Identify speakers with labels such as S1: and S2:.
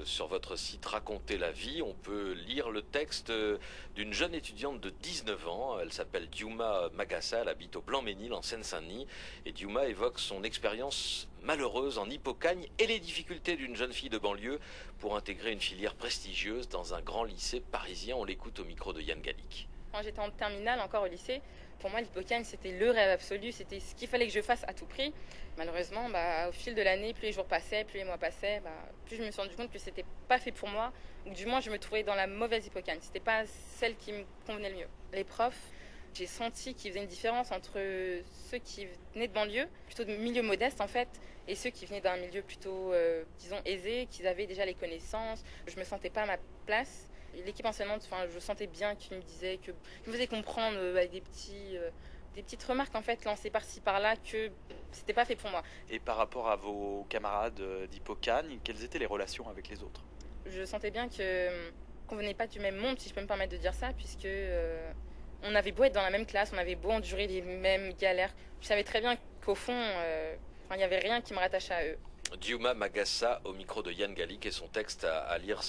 S1: Sur votre site Raconter la vie, on peut lire le texte d'une jeune étudiante de 19 ans. Elle s'appelle Diouma Magassa, elle habite au Blanc-Ménil en Seine-Saint-Denis. Et Diouma évoque son expérience malheureuse en Hippocagne et les difficultés d'une jeune fille de banlieue pour intégrer une filière prestigieuse dans un grand lycée parisien. On l'écoute au micro de Yann Gallic.
S2: Quand j'étais en terminale, encore au lycée, pour moi, l'Hippocagne, c'était le rêve absolu, c'était ce qu'il fallait que je fasse à tout prix. Malheureusement, au fil de l'année, plus les jours passaient, plus les mois passaient, plus je me suis rendu compte que c'était pas fait pour moi, ou du moins je me trouvais dans la mauvaise Hippocagne. C'était pas celle qui me convenait le mieux. Les profs, j'ai senti qu'il faisait une différence entre ceux qui venaient de banlieue, plutôt de milieu modeste en fait, et ceux qui venaient d'un milieu plutôt, disons, aisé, qui avaient déjà les connaissances. Je me sentais pas à ma place. L'équipe enseignante, je sentais bien qu'il me disait, qu'il me faisait comprendre avec des petites remarques en fait lancées par-ci par-là que c'était pas fait pour moi.
S3: Et par rapport à vos camarades d'Hippocagne, quelles étaient les relations avec les autres?
S2: Je sentais bien qu'on venait pas du même monde, si je peux me permettre de dire ça, puisque on avait beau être dans la même classe, on avait beau endurer les mêmes galères. Je savais très bien qu'au fond, il n'y avait rien qui me rattachait à eux.
S1: Diouma Magassa au micro de Yann Gallic et son texte à lire